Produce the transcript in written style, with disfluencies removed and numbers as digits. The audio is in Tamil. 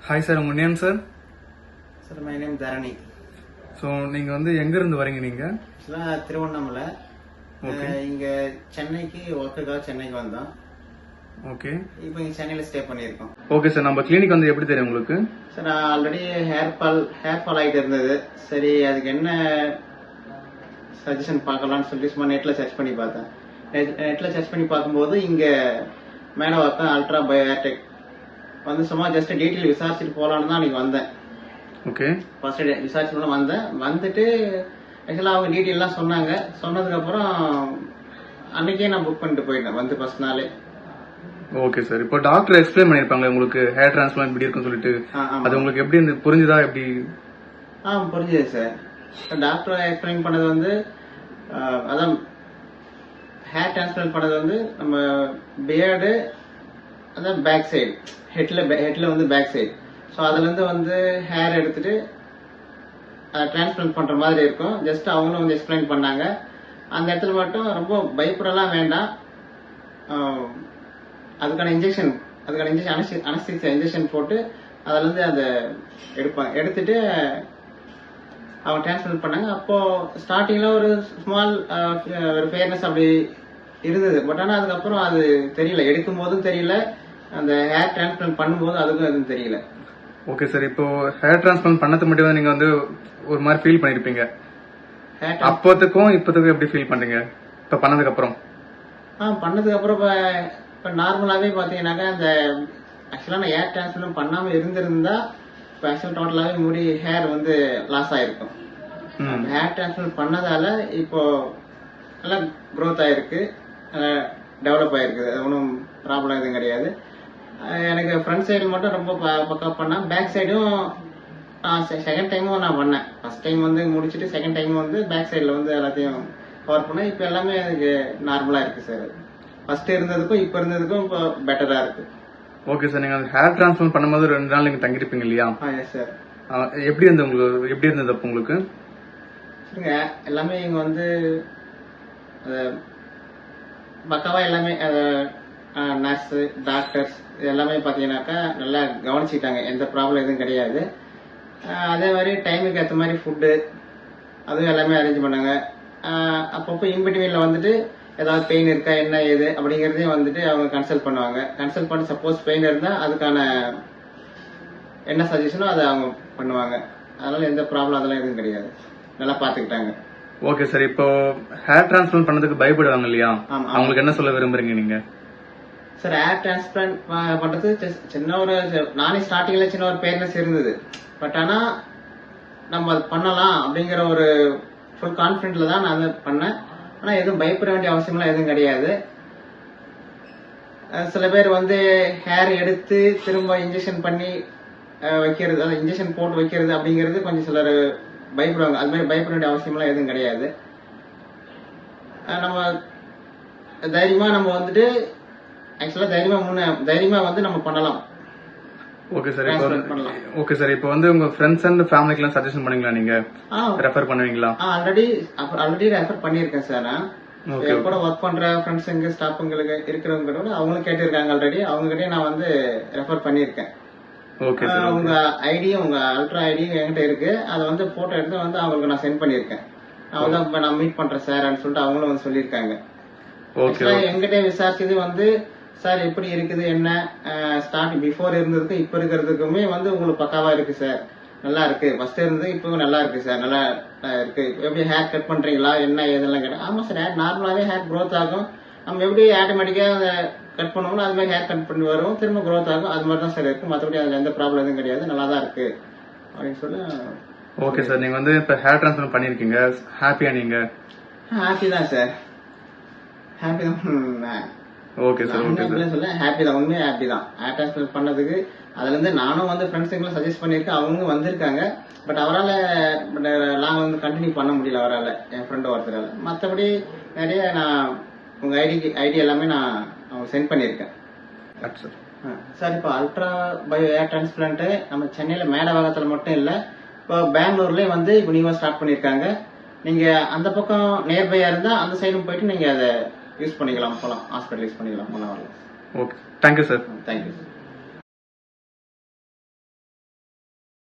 Hi sir, உங்க name sir? Sir my name Dharani. So நீங்க வந்து எங்க இருந்து வரீங்க நீங்க? திருவண்ணாமலை. ஓகே. இங்க சென்னைக்கு ஒர்க்குக்காக சென்னைக்கு வந்தோம். ஓகே. இப்போ இங்க சென்னையில ஸ்டே பண்ணியிருக்கோம். ஓகே சார், நம்ம கிளினிக் வந்து எப்படி தெரியும் உங்களுக்கு? சார் நான் ஆல்ரெடி ஹேர் ஃபால் ஆகிட்டு இருந்தது. சரி அதுக்கு என்ன சஜஷன் பார்க்கலாம்னு சொல்லி சும்மா நெட்ல சர்ச் பண்ணி பார்த்தேன். நெட்ல சர்ச் பண்ணி பார்க்கும்போது இங்க மேடவாக்கம் அல்ட்ரா பயோடெக் வந்து சும்மா ஜஸ்ட் டீட்டெயில் விசாரிச்சுட்டு போலான்னு தான் அன்னைக்கு வந்தேன். ஓகே. ஃபர்ஸ்ட் விசாரிச்சு வந்தேன். வந்துட்டு ஆக்சுவலா அவங்க டீட்டெயிலாம் சொன்னாங்க. சொன்னதுக்கு அப்புறம் அன்னைக்கே நான் புக் பண்ணிட்டு போயிட்டேன் வந்து ஃபர்ஸ்ட் நாளே. ஓகே சார், இப்போ டாக்டர் எக்ஸ்பிளைன் பண்ணிருப்பாங்க உங்களுக்கு ஹேர் டிரான்ஸ்பிளான்ட் இப்படி இருக்குன்னு சொல்லிட்டு. அது உங்களுக்கு எப்படி புரிஞ்சுதா எப்படி? புரிஞ்சுது சார். டாக்டர் எக்ஸ்பிளைன் பண்ணது வந்து அதான் ஹேர் டிரான்ஸ்பிளான்ட் பண்ணது வந்து நம்ம பியர்டு அதான் பேக் சைடு ஹெட்ல வந்து பேக் சைடு. ஸோ அதுல இருந்து வந்து ஹேர் எடுத்துட்டு டிரான்ஸ்பிளான்ட் பண்ற மாதிரி இருக்கும். ஜஸ்ட் அவங்களும் வந்து எக்ஸ்பிளைன் பண்ணாங்க. அந்த இடத்துல மட்டும் ரொம்ப பயப்படலாம் வேண்டாம். அதுக்கான இன்ஜெக்ஷன் அனஸ்தீசியா இன்ஜெக்ஷன் போட்டு அதுல இருந்து அதை எடுத்துட்டு அவங்க டிரான்ஸ்பிளான்ட் பண்ணாங்க. அப்போ ஸ்டார்டிங்ல ஒரு ஸ்மால் ஒரு ஃபேர்னஸ் அப்படி இருந்தது. பட் ஆனா அதுக்கப்புறம் அது தெரியல, எடுக்கும் போதும் தெரியல, அந்த ஹேர் டிரான்ஸ்பிளான்ட் பண்ணும்போது அதுக்கும் எதுவும் தெரியல. ஓகே சார், இப்போ ஹேர் டிரான்ஸ்பிளான்ட் பண்ணது மட்டும் தான் நீங்க வந்து ஒரு மாதிரி ஃபீல் பண்ணிருப்பீங்க. அப்போதுக்கும் இப்போதுக்கும் எப்படி ஃபீல் பண்றீங்க இப்ப பண்ணதுக்கு அப்புறம்? பண்ணதுக்கு அப்புறம் இப்ப நார்மலாவே பாத்தீங்கன்னாக்கா அந்த ஆக்சுவலா நான் ஹேர் டிரான்ஸ்பிளான்ட் பண்ணாம இருந்திருந்தா இப்ப ஆக்சுவல் டோட்டலாவே முடி ஹேர் வந்து லாஸ் ஆயிருக்கும். ஹேர் டிரான்ஸ்பிளான்ட் பண்ணதால இப்போ நல்லா க்ரோத் ஆயிருக்கு, டெவலப் ஆயிருக்கு. ஒன்றும் ப்ராப்ளம் எதுவும் கிடையாது. எனக்கு ஃப்ரண்ட் சைடு மட்டும் ரொம்ப பக்கா பண்ணா, பேக் சைடும் செகண்ட் டைமும் நான் பண்ணேன். ஃபர்ஸ்ட் டைம் வந்து முடிச்சுட்டு செகண்ட் டைம் வந்து பேக் சைடில் வந்து எல்லாத்தையும் கவர் பண்ணேன். இப்போ எல்லாமே எனக்கு நார்மலா இருக்கு சார். ஃபர்ஸ்ட் இருந்ததுக்கும் இப்போ இருந்ததுக்கும் இப்போ பெட்டரா இருக்கு. ஓகே சார், நீங்க ஹேர் டிரான்ஸ்பிளான்ட் பண்ணும்போது 2 நாள் நீங்க தங்கிருப்பீங்க இல்லையா? Yes sir. எப்படி இருந்தது உங்களுக்கு? எப்படி இருந்தது அப்போ உங்களுக்கு? சரிங்க, எல்லாமே இங்க வந்து பக்காவா எல்லாமே நர்ஸ் டாக்டர்ஸ் எல்லாமே பாத்தீங்கன்னாக்கா நல்லா கவனிச்சுட்டாங்க. எந்த ப்ராப்ளம் எதுவும் கிடையாது. அதே மாதிரி டைமுக்கு ஏற்ற மாதிரி ஃபுட்டு அதுவும் எல்லாமே அரேஞ்ச் பண்ணாங்க. அப்பப்போ இன்பிட்வீன்ல வந்துட்டு ஏதாவது பெயின் இருக்கா என்ன ஏது அப்படிங்கறதையும் வந்துட்டு அவங்க கன்சல்ட் பண்ணுவாங்க. கன்சல்ட் பண்ணி சப்போஸ் பெயின் இருந்தா அதுக்கான என்ன சஜஷனோ அதை அவங்க பண்ணுவாங்க. அதனால எந்த ப்ராப்ளம் அதெல்லாம் எதுவும் கிடையாது, நல்லா பாத்துக்கிட்டாங்க. ஓகே சார், இப்போ ஹேர் டிரான்ஸ்பிளான்ட் பண்ணதுக்கு பயப்படுவாங்க இல்லையா? அவங்களுக்கு என்ன சொல்ல விரும்புறீங்க நீங்க? சார் ஹேர் டிரான்ஸ்பிளான்ட் பண்றது சின்ன ஒரு நானே ஸ்டார்டிங்ல சின்ன ஒரு பேர்னஸ் இருந்தது. பட் ஆனா நம்ம அது பண்ணலாம் அப்படிங்கிற ஒரு ஃபுல் கான்பிடென்ட்ல தான் நான் அதை பண்ணேன். ஆனா எதுவும் பயப்பட வேண்டிய அவசியம்லாம் எதுவும் கிடையாது. சில பேர் வந்து ஹேர் எடுத்து திரும்ப இன்ஜெக்ஷன் பண்ணி வைக்கிறது, அதாவது இன்ஜெக்ஷன் போட்டு வைக்கிறது அப்படிங்கிறது கொஞ்சம் சிலர் பயப்படுவாங்க. அது மாதிரி பயப்பட வேண்டிய அவசியம்லாம் எதுவும் கிடையாது. நம்ம தைரியமா நம்ம வந்துட்டு ஆக்சுவலா தைரியமா வந்து நம்ம பண்ணலாம். ஓகே சார், ஓகே சார், இப்போ வந்து உங்க ஃப்ரெண்ட்ஸ் அண்ட் ஃபேமிலிக்கு எல்லாம் சஜஷன் பண்ணீங்களா? நீங்க ரெஃபர் பண்ணுவீங்களா? ஆல்ரெடி ரெஃபர் பண்ணிருக்கேன் சார். நான் கூட ஒர்க் பண்ற ஃப்ரெண்ட்ஸுங்க ஸ்டாஃபுங்களுக்கு இருக்கிறவங்க அவங்களும் கேட்டிருக்காங்க. ஆல்ரெடி அவங்க கிட்டே நான் வந்து ரெஃபர் பண்ணிருக்கேன். ஓகே சார், உங்க ஐடியும் உங்க அல்ட்ரா ஐடியும் என்கிட்ட இருக்கு. அதை வந்து போட்டோ எடுத்து வந்து அவங்களுக்கு நான் சென்ட் பண்ணிருக்கேன். அவங்க தான் நான் மீட் பண்றேன் சார் சொல்லிட்டு அவங்களும் வந்து சொல்லியிருக்காங்க. என்கிட்ட விசாரிச்சது வந்து சார் எப்படி இருக்குது என்ன ஸ்டார்டிங் பிஃபோர் இருந்ததுக்கும் இப்ப இருக்கிறதுக்குமே வந்து உங்களுக்கு பக்காவா இருக்கு சார், நல்லா இருக்கு. ஃபர்ஸ்ட் இருந்தது இப்போ நல்லா இருக்கு சார், நல்லா இருக்கு. எப்படி ஹேர் கட் பண்றீங்களா என்ன ஏதெல்லாம் கேட்டேன். ஆமா சார், ஹேர் நார்மலாவே ஹேர் க்ரோத் ஆகும். நம்ம எப்படி ஆட்டோமேட்டிக்கா கட் பண்ணுவோம்னா அது மாதிரி ஹேர் கட் பண்ணி வரும், திரும்ப க்ரோத் ஆகும். அது மாதிரி தான் சார் இருக்கு. மற்றபடி அதுல எந்த ப்ராப்ளம் எதுவும் கிடையாது, நல்லா தான் இருக்கு அப்படின்னு சொல்லி. ஓகே சார், நீங்க வந்து இப்ப ஹேர் டிரான்ஸ்பிளான்ட் பண்ணிருக்கீங்க, ஹாப்பியா நீங்க? ஹாப்பி தான் சார், ஹாப்பி தான். ஓகே சார், ஓகே சார், சொல்ல ஹாப்பி தான், உண்மையா ஹாப்பி தான். ஹேர் டிரான்ஸ்பிளான்ட் பண்ணதுக்கு அதுல இருந்து நானும் வந்து ஃப்ரெண்ட்ஸுங்களும் சஜஸ்ட் பண்ணிருக்கேன். அவங்க வந்திருக்காங்க. பட் அவரால் நாங்க வந்து கண்டினியூ பண்ண முடியல அவரால், என் ஃப்ரெண்ட் ஒருத்தரால. மற்றபடி நிறைய நான் உங்க ஐடி எல்லாமே நான் அவங்க சென்ட் பண்ணிருக்கேன் சார். இப்போ அல்ட்ரா பயோ ஹேர் டிரான்ஸ்பிளான்ட் நம்ம சென்னையில மேடவாக்கத்துல மட்டும் இல்ல, இப்போ பெங்களூர்லயும் வந்து இப்போ நீங்க ஸ்டார்ட் பண்ணிருக்காங்க. நீங்க அந்த பக்கம் நியர்பையா இருந்தா அந்த சைடும் போயிட்டு நீங்க அதை யூஸ் பண்ணிக்கலாம், போலாம், ஹாஸ்பிட்டல் யூஸ் பண்ணிக்கலாம், போலாம். Okay, thank you sir. Thank you sir.